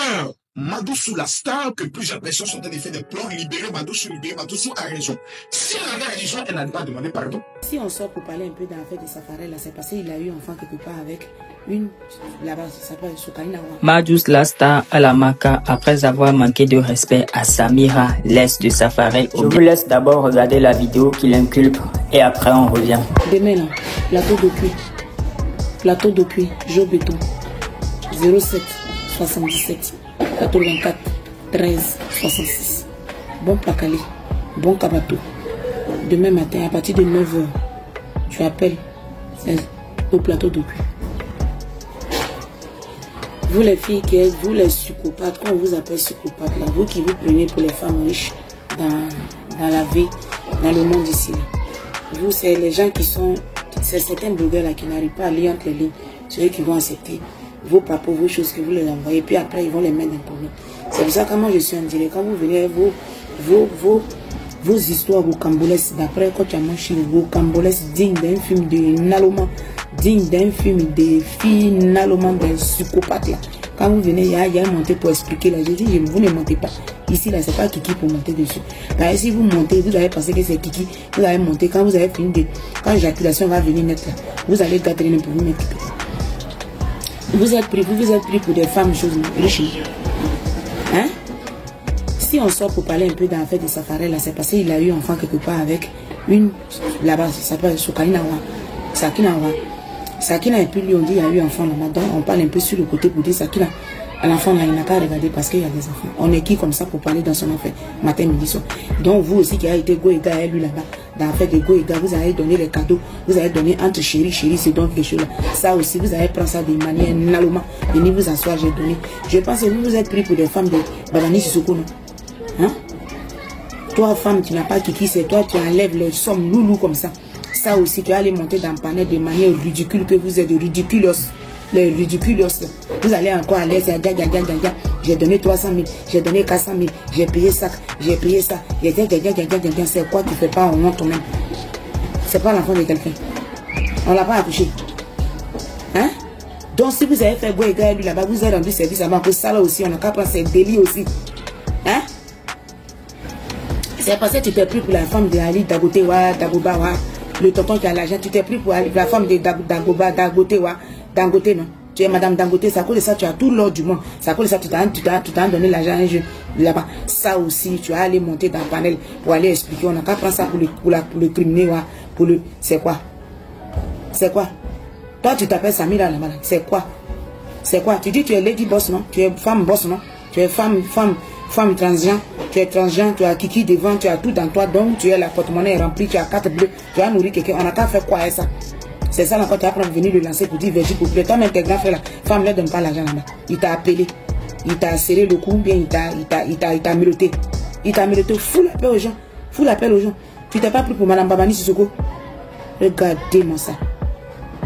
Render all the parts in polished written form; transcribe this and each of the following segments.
star, Madoussou la star, que plusieurs personnes sont en train de faire des plans, libérer Madoussou a raison. Si elle avait raison, elle n'a pas demandé pardon. Si on sort pour parler un peu dans l'affaire de Safarel, c'est parce qu'il a eu enfant quelque part avec une là-bas, ça s'appelle Sokarina. Madoussou la star à la Maka après avoir manqué de respect à Samira, l'ex de Safarel. Je vous laisse d'abord regarder la vidéo qui l'inculpe et après on revient. Demain là, plateau de cuir, Joe Béton, 07 77 84 13 66. Bon Pakali, bon Kabato. Demain matin, à partir de 9h, tu appelles au plateau de cuir. Vous les filles qui êtes, vous les psychopathes, quand on vous appelle psychopathe, là, vous qui vous prenez pour les femmes riches dans la vie, dans le monde ici. Vous, c'est les gens qui sont, c'est certains blogueurs là qui n'arrivent pas à lire entre les lignes, c'est eux qui vont accepter vos papos, vos choses que vous les envoyez, puis après ils vont les mettre dans le problème. C'est pour ça que moi je suis en direct, quand vous venez, vos histoires, vos cambolesses, d'après quand tu as manché, vos cambolesses dignes d'un film de Naloma, digne d'un film de filles Naloma, d'un psychopathe là. Quand vous venez, il y a un monté pour expliquer là. Je dis, vous ne montez pas. Ici là, c'est pas Kiki pour monter dessus. Là, si vous montez, vous allez penser que c'est Kiki, vous allez monter. Quand vous avez fini de, quand l'éjaculation va venir mettre là, vous allez garder les mains pour vous mettre. Vous êtes pris pour des femmes choses riches. Hein? Si on sort pour parler un peu dans l'affaire de Safarel, là, c'est parce qu'il a eu enfant quelque part avec une là-bas, ça s'appelle Sokarina. Sakina et puis lui on dit il y a eu enfant là-bas. Donc on parle un peu sur le côté pour dire Sakina. À l'enfant là, il n'a pas regardé parce qu'il y a des enfants. On est qui comme ça pour parler dans son affaire matin, midi, soir. Donc vous aussi qui avez été Goïga et lui là-bas, dans l'affaire de Goïga, vous avez donné les cadeaux, vous avez donné entre chéri, c'est donc quelque chose là. Ça aussi, vous avez pris ça de manière naloma, venez vous asseoir, j'ai donné. Je pense que vous êtes pris pour des femmes de Babani Sissoko, non? Hein? Toi, femme, tu n'as pas Kiki, c'est toi qui enlèves les sommes loulou comme ça. Ça aussi, tu vas aller monter dans le panel de manière ridicule que vous êtes ridiculos. Les ridiculos. Vous allez encore à l'aise, j'ai donné 300 000, j'ai donné 400 000, j'ai payé ça, c'est quoi tu fais pas en honte toi-même? C'est pas l'enfant de quelqu'un. On l'a pas accouché. Hein? Donc si vous avez fait boire et lui là-bas, vous avez rendu service avant que ça là aussi, on a qu'à prendre ses délits aussi. Hein? C'est parce que tu t'es pris pour la femme de Ali Dagotewa, Dagobawa, le tonton qui a l'argent, tu t'es pris pour la femme de Dagoba, Dagotewa, Dangote, non? Tu es madame Dangote, ça cause de ça, tu as tout l'ordre du monde. Ça cause de ça, tu t'as donné l'argent à un jeune là-bas. Ça aussi, tu vas aller monter dans le panel pour aller expliquer. On n'a qu'à prendre ça pour le criminel, pour le. C'est quoi? C'est quoi? Toi, tu t'appelles Samira là-bas. C'est quoi? C'est quoi? Tu dis tu es lady boss, non? Tu es femme boss, non? Tu es femme transgenre. Tu es transgenre, tu as Kiki devant, tu as tout dans toi. Donc, tu es la porte-monnaie remplie, tu as 4 bleus. Tu vas nourrir quelqu'un. On n'a qu'à faire quoi avec ça? C'est ça encore, tu vas prendre venir le lancer pour dire Vergi pour plaire. Toi-même, tes grands frères, la femme ne donne pas l'argent là-bas. Il t'a appelé, il t'a serré le cou, bien il t'a mélotté. Il t'a mélotté, fous l'appel aux gens. Fous l'appel aux gens. Tu t'es pas pris pour madame Babani Sissoko. Regardez-moi ça.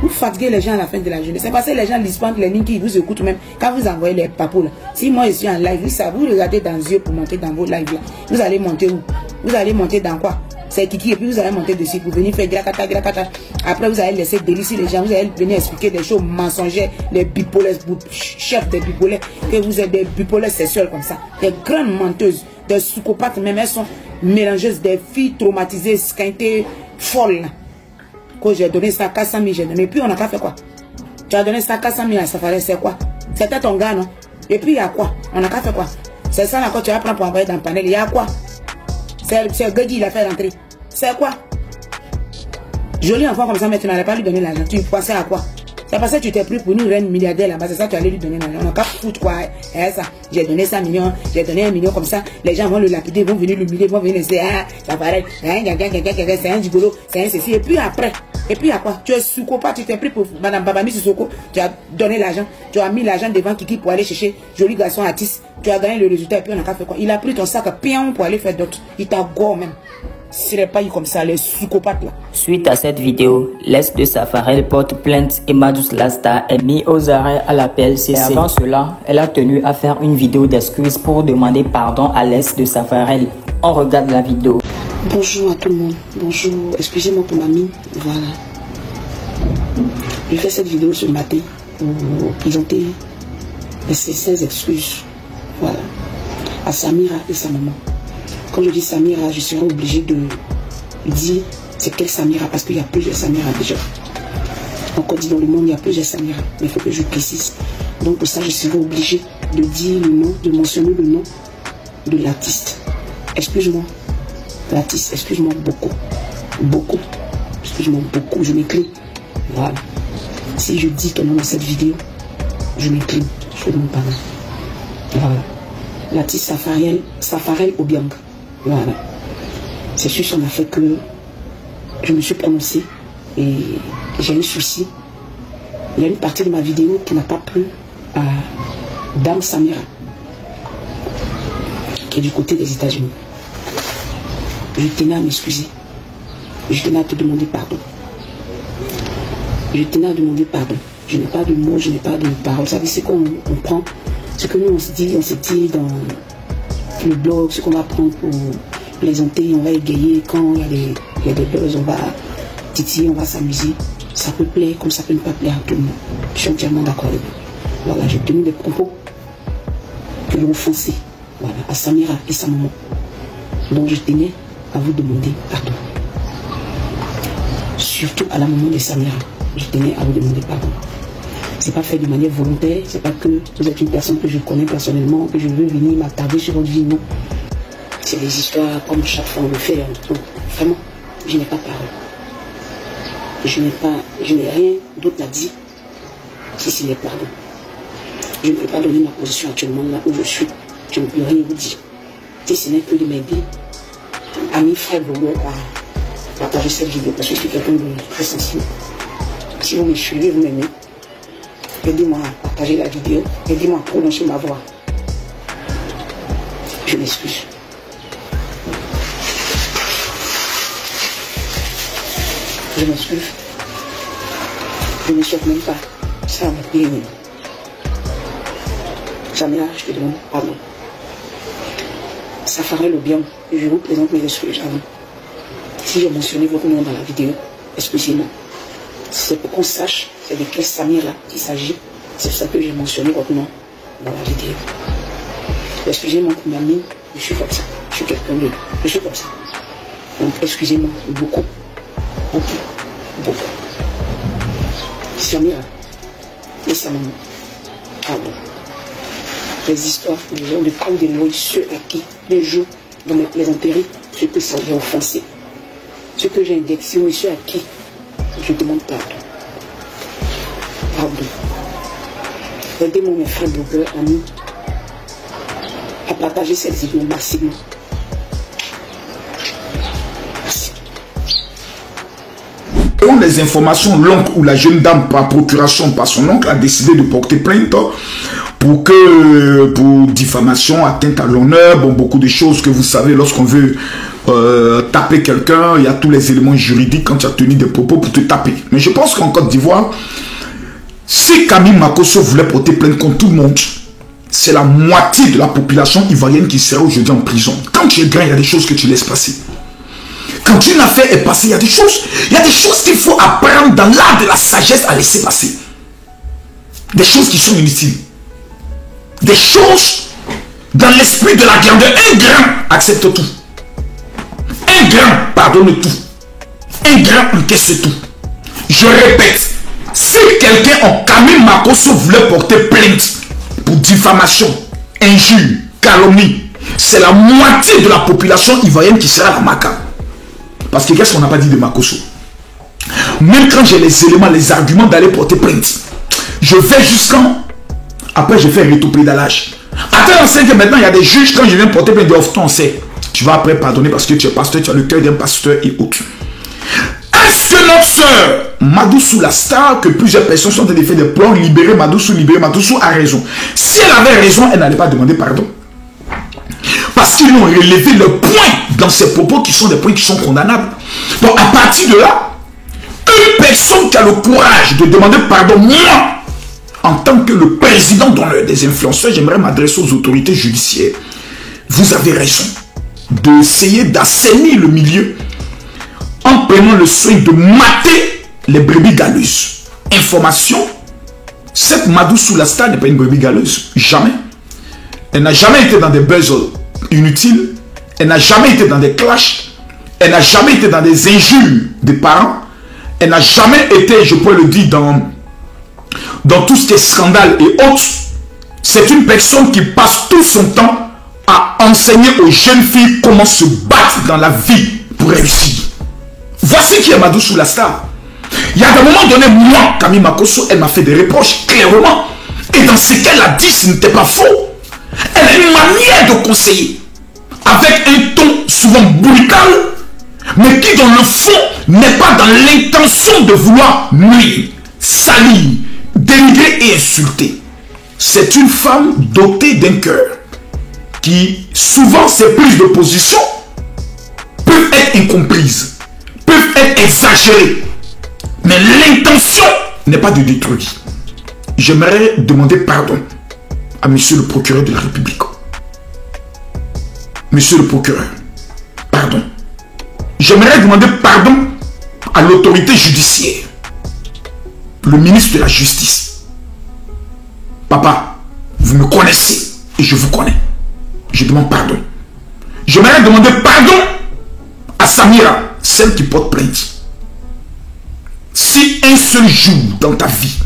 Vous fatiguez les gens à la fin de la journée. C'est parce que les gens lisent pas les lignes qui vous écoutent même. Quand vous envoyez les papos là. Si moi je suis en live, vous regardez dans les yeux pour monter dans vos lives là. Vous allez monter où? Vous allez monter dans quoi? C'est Kiki et puis vous allez monter dessus pour venir faire grakata. Après vous allez laisser délicer les gens, vous allez venir expliquer des choses mensongères, les bipolaires, chefs des bipolaires, que vous êtes des bipolaires sexuels comme ça. Des grandes menteuses, des psychopathes même, elles sont mélangeuses, des filles traumatisées, squintées, folles. Quand j'ai donné ça 400 000, j'ai donné, puis on n'a pas fait quoi? Tu as donné ça 400 000 à Safarel, c'est quoi? C'était ton gars, non? Et puis il y a quoi? On n'a pas fait quoi? C'est ça là quand tu vas prendre pour envoyer dans le panel, il y a quoi? C'est Gedi, il a fait rentrer. C'est quoi? Joli enfant comme ça, mais tu n'allais pas lui donner l'argent. Tu pensais à quoi? C'est parce que tu t'es pris pour une reine milliardaire là-bas. C'est ça que tu allais lui donner l'argent. On n'a qu'à foutre quoi? Ça. J'ai donné 100 millions, j'ai donné 1 million comme ça. Les gens vont le lapider, vont venir l'humilier, vont venir dire ça paraît. C'est un gigolo, c'est un ceci. Et puis après, et puis à quoi? Tu es psychopathe, tu t'es pris pour madame Babani Sissoko. Tu as donné l'argent, tu as mis l'argent devant Kiki pour aller chercher joli garçon artiste. Tu as gagné le résultat et puis on n'a qu'à faire quoi? Il a pris ton sac à pion pour aller faire d'autres. Il t'a gore même. Ce n'est pas comme ça, les psychopathes là. Suite à cette vidéo, l'ex de Safarel porte plainte et Madoussou la star est mis aux arrêts à l'appel CC. Et avant cela, elle a tenu à faire une vidéo d'excuses pour demander pardon à l'ex de Safarel. On regarde la vidéo. Bonjour à tout le monde. Bonjour, excusez-moi pour ma mine. Voilà. J'ai fait cette vidéo ce matin pour présenter ces excuses Voilà. À Samira et sa maman. Quand je dis Samira, je serai obligée de dire c'est quelle Samira, parce qu'il y a plusieurs Samira déjà. Encore dit dans le monde, il y a plusieurs Samira, mais il faut que je précise. Donc pour ça, je serai obligée de dire le nom, de mentionner le nom de l'artiste. Excuse-moi, l'artiste, excuse-moi beaucoup. Beaucoup. Excuse-moi beaucoup, je m'écris. Voilà. Si je dis ton nom dans cette vidéo, je m'incline. Je te demande pardon. Voilà. L'artiste Safarel Obiang. Voilà. C'est sur son affaire que je me suis prononcée et j'ai eu souci. Il y a une partie de ma vidéo qui n'a pas plu à Dame Samira, qui est du côté des États-Unis. Je tenais à m'excuser. Je tenais à te demander pardon. Je tenais à demander pardon. Je n'ai pas de mots, je n'ai pas de paroles. Vous savez, c'est qu'on prend, ce que nous on se dit dans le blog, ce qu'on va prendre pour plaisanter, on va égayer. Quand il y a des buzz, on va titiller, on va s'amuser. Ça peut plaire comme ça peut ne pas plaire à tout le monde. Je suis entièrement d'accord avec vous. Voilà, j'ai tenu des propos qui l'ont offensé. Voilà, à Samira et sa maman. Donc je tenais à vous demander pardon. Surtout à la maman de Samira. Je tenais à vous demander pardon. C'est pas fait de manière volontaire, c'est pas que vous êtes une personne que je connais personnellement, que je veux venir m'attarder sur votre vie, non. C'est des histoires comme chaque fois on le fait. Donc, vraiment, je n'ai pas parlé. Je n'ai rien d'autre à dire si ce n'est pardon. Je ne peux pas donner ma position actuellement là où je suis. Je ne peux rien vous dire. Si ce n'est que de m'aider, amis, frères, blogueurs, à partager cette vidéo parce que je suis quelqu'un de très sensible. Si vous me suivez, vous m'aimez, aidez-moi à partager la vidéo, aidez-moi à prononcer ma voix. Je m'excuse. Je m'excuse. Je ne souhaite même pas ça à ma pays. Samira, je te demande pardon. Ça ferait le bien. Je vous présente mes excuses à vous. Si j'ai mentionné votre nom dans la vidéo, excusez-moi. C'est pour qu'on sache c'est de quelle Samira il s'agit. C'est ça que j'ai mentionné votre nom dans la vidéo. Excusez-moi pour ma mine, je suis comme ça. Je suis quelqu'un de... Je suis comme ça. Donc excusez-moi beaucoup. Beaucoup. Samira et sa maman. Pardon. Les histoires, les gens de prendre des lois, ceux à qui, les jours, dans mes plaisanteries, ceux que ça j'ai offensé, ceux que j'ai indexé, et ceux à qui je demande pardon. Pardon. Aidez-moi, mes frères blogueurs, amis, à partager cette vidéo massivement. Merci. Selon les informations, l'oncle ou la jeune dame par procuration par son oncle a décidé de porter plainte pour diffamation, atteinte à l'honneur, bon, beaucoup de choses que vous savez lorsqu'on veut taper quelqu'un, il y a tous les éléments juridiques quand tu as tenu des propos pour te taper. Mais je pense qu'en Côte d'Ivoire, si Camille Makosso voulait porter plainte contre tout le monde, c'est la moitié de la population ivoirienne qui serait aujourd'hui en prison. Quand tu es grand, il y a des choses que tu laisses passer. Quand une affaire est passée, il y a des choses qu'il faut apprendre dans l'art de la sagesse à laisser passer. Des choses qui sont inutiles. Des choses dans l'esprit de la grandeur. Un grain accepte tout. Un grain pardonne tout. Un grain encaisse tout. Je répète, si quelqu'un en Camille Makosso voulait porter plainte pour diffamation, injure, calomnie, c'est la moitié de la population ivoirienne qui sera à la maca. Parce que qu'est-ce qu'on n'a pas dit de Makosso? Même quand j'ai les éléments, les arguments d'aller porter plainte, je vais jusqu'en... Après, je fais un rétropédalage. Attends, on sait que maintenant, il y a des juges, quand je viens porter plainte de Ofton, on sait. Tu vas après pardonner parce que tu es pasteur, tu as le cœur d'un pasteur et autres. Est-ce que notre soeur Madoussou, la star, que plusieurs personnes sont en train de faire des plans, libérer Madoussou, a raison? Si elle avait raison, elle n'allait pas demander pardon. Parce qu'ils ont relevé le point dans ces propos qui sont des points qui sont condamnables. Donc à partir de là, une personne qui a le courage de demander pardon, moi, en tant que le président d'honneur des influenceurs, j'aimerais m'adresser aux autorités judiciaires. Vous avez raison d'essayer d'assainir le milieu en prenant le soin de mater les brebis galeuses. Information, cette Madoussou la star n'est pas une brebis galeuse. Jamais. Elle n'a jamais été dans des buzz inutiles. Elle n'a jamais été dans des clashs. Elle n'a jamais été dans des injures des parents. Elle n'a jamais été, je peux le dire, dans tout ce qui est scandale et autres. C'est une personne qui passe tout son temps à enseigner aux jeunes filles comment se battre dans la vie pour réussir. Voici qui est Madoussou la star. Il y a un moment donné, moi, Camille Makosso, elle m'a fait des reproches clairement. Et dans ce qu'elle a dit, ce n'était pas faux. Elle a une manière de conseiller. Avec un ton souvent brutal, mais qui dans le fond n'est pas dans l'intention de vouloir nuire, salir, dénigrer et insulter. C'est une femme dotée d'un cœur qui, souvent, ses prises de position peuvent être incomprises, peuvent être exagérées. Mais l'intention n'est pas de détruire. J'aimerais demander pardon à monsieur le procureur de la République. Monsieur le procureur, pardon. J'aimerais demander pardon à l'autorité judiciaire, le ministre de la Justice. Papa, vous me connaissez et je vous connais. Je demande pardon. J'aimerais demander pardon à Samira, celle qui porte plainte. Si un seul jour dans ta vie,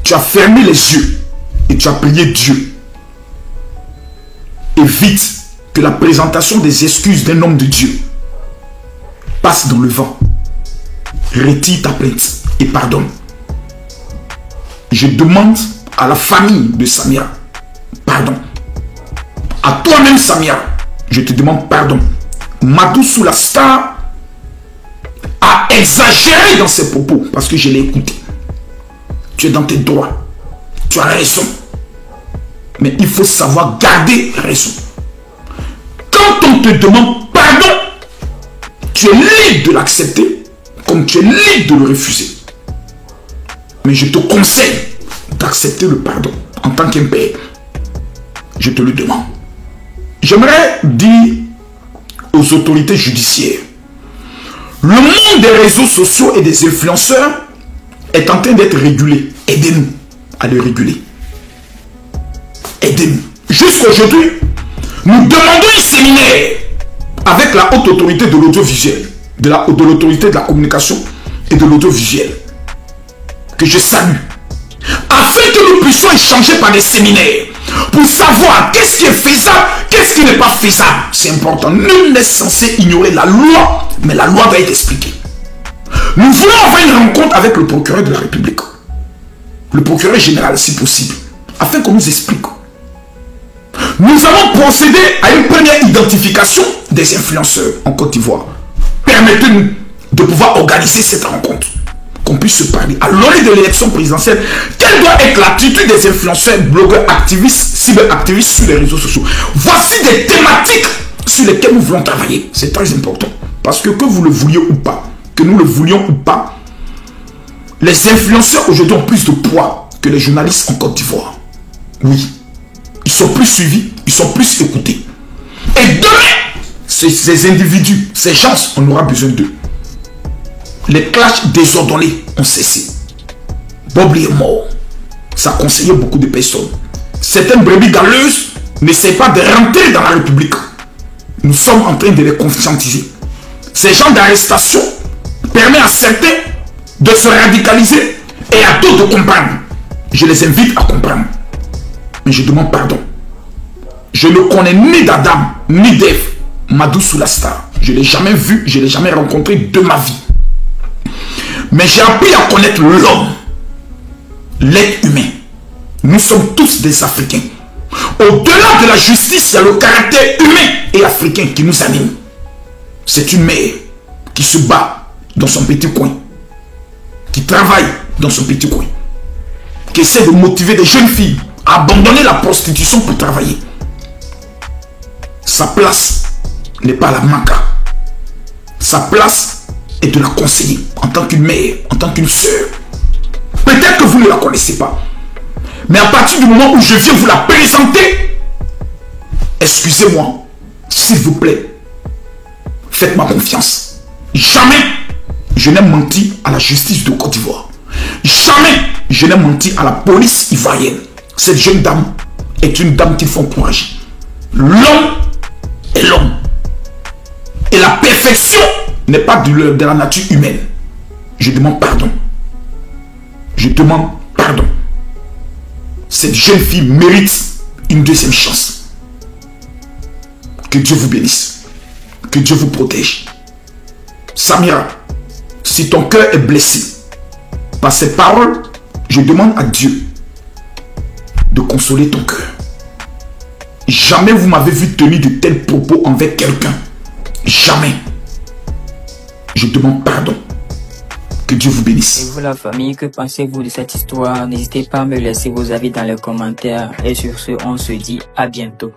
tu as fermé les yeux et tu as prié Dieu, évite que la présentation des excuses d'un homme de Dieu passe dans le vent. Retire ta plainte et pardonne. Je demande à la famille de Samira pardon. À toi-même, Samira, je te demande pardon. Madoussou la star a exagéré dans ses propos parce que je l'ai écouté. Tu es dans tes droits. Tu as raison. Mais il faut savoir garder raison. Quand on te demande pardon, tu es libre de l'accepter comme tu es libre de le refuser. Mais je te conseille d'accepter le pardon en tant qu'un père. Je te le demande. J'aimerais dire aux autorités judiciaires, le monde des réseaux sociaux et des influenceurs est en train d'être régulé. Aidez-nous à le réguler. Aidez-nous. Jusqu'aujourd'hui, nous demandons un séminaire avec la haute autorité de l'audiovisuel, de l'autorité de la communication et de l'audiovisuel, que je salue, afin que nous puissions échanger par des séminaires pour savoir qu'est-ce qui est faisable, qu'est-ce qui n'est pas faisable. C'est important. Nul n'est censé ignorer la loi, mais la loi doit être expliquée. Nous voulons avoir une rencontre avec le procureur de la République, le procureur général si possible, afin qu'on nous explique. Nous allons procéder à une première identification des influenceurs en Côte d'Ivoire. Permettez-nous de pouvoir organiser cette rencontre, qu'on puisse se parler. À l'orée de l'élection présidentielle, quelle doit être l'attitude des influenceurs, blogueurs, activistes, cyberactivistes sur les réseaux sociaux? Voici des thématiques sur lesquelles nous voulons travailler. C'est très important. Parce que vous le vouliez ou pas, que nous le voulions ou pas, les influenceurs aujourd'hui ont plus de poids que les journalistes en Côte d'Ivoire. Oui. Ils sont plus suivis, ils sont plus écoutés. Et demain, ces individus, ces gens, on aura besoin d'eux. Les clashs désordonnés ont cessé. Bobli est mort. Ça a conseillé beaucoup de personnes. Certaines brebis galeuses n'essaient pas de rentrer dans la République. Nous sommes en train de les conscientiser. Ces gens d'arrestation permettent à certains de se radicaliser et à d'autres de comprendre. Je les invite à comprendre. Mais je demande pardon. Je ne connais ni d'Adam, ni d'Ève, Madoussou la star. Je ne l'ai jamais vu, je ne l'ai jamais rencontré de ma vie. Mais j'ai appris à connaître l'homme, l'être humain. Nous sommes tous des Africains. Au-delà de la justice, il y a le caractère humain et africain qui nous anime. C'est une mère qui se bat dans son petit coin, qui travaille dans son petit coin, qui essaie de motiver des jeunes filles à abandonner la prostitution pour travailler. Sa place n'est pas la maca. Sa place est de la conseiller en tant qu'une mère, en tant qu'une sœur. Peut-être que vous ne la connaissez pas. Mais à partir du moment où je viens vous la présenter, excusez-moi, s'il vous plaît, faites-moi confiance. Jamais je n'ai menti à la justice de Côte d'Ivoire. Jamais je n'ai menti à la police ivoirienne. Cette jeune dame est une dame qu'il faut encourager. L'homme est l'homme. Et la perfection n'est pas de la nature humaine. Je demande pardon. Je demande pardon. Cette jeune fille mérite une deuxième chance. Que Dieu vous bénisse. Que Dieu vous protège. Samira, si ton cœur est blessé par ces paroles, je demande à Dieu de consoler ton cœur. Jamais vous m'avez vu tenir de tels propos envers quelqu'un. Jamais. Je demande pardon. Que Dieu vous bénisse. Et vous la famille, que pensez-vous de cette histoire? N'hésitez pas à me laisser vos avis dans les commentaires. Et sur ce, on se dit à bientôt.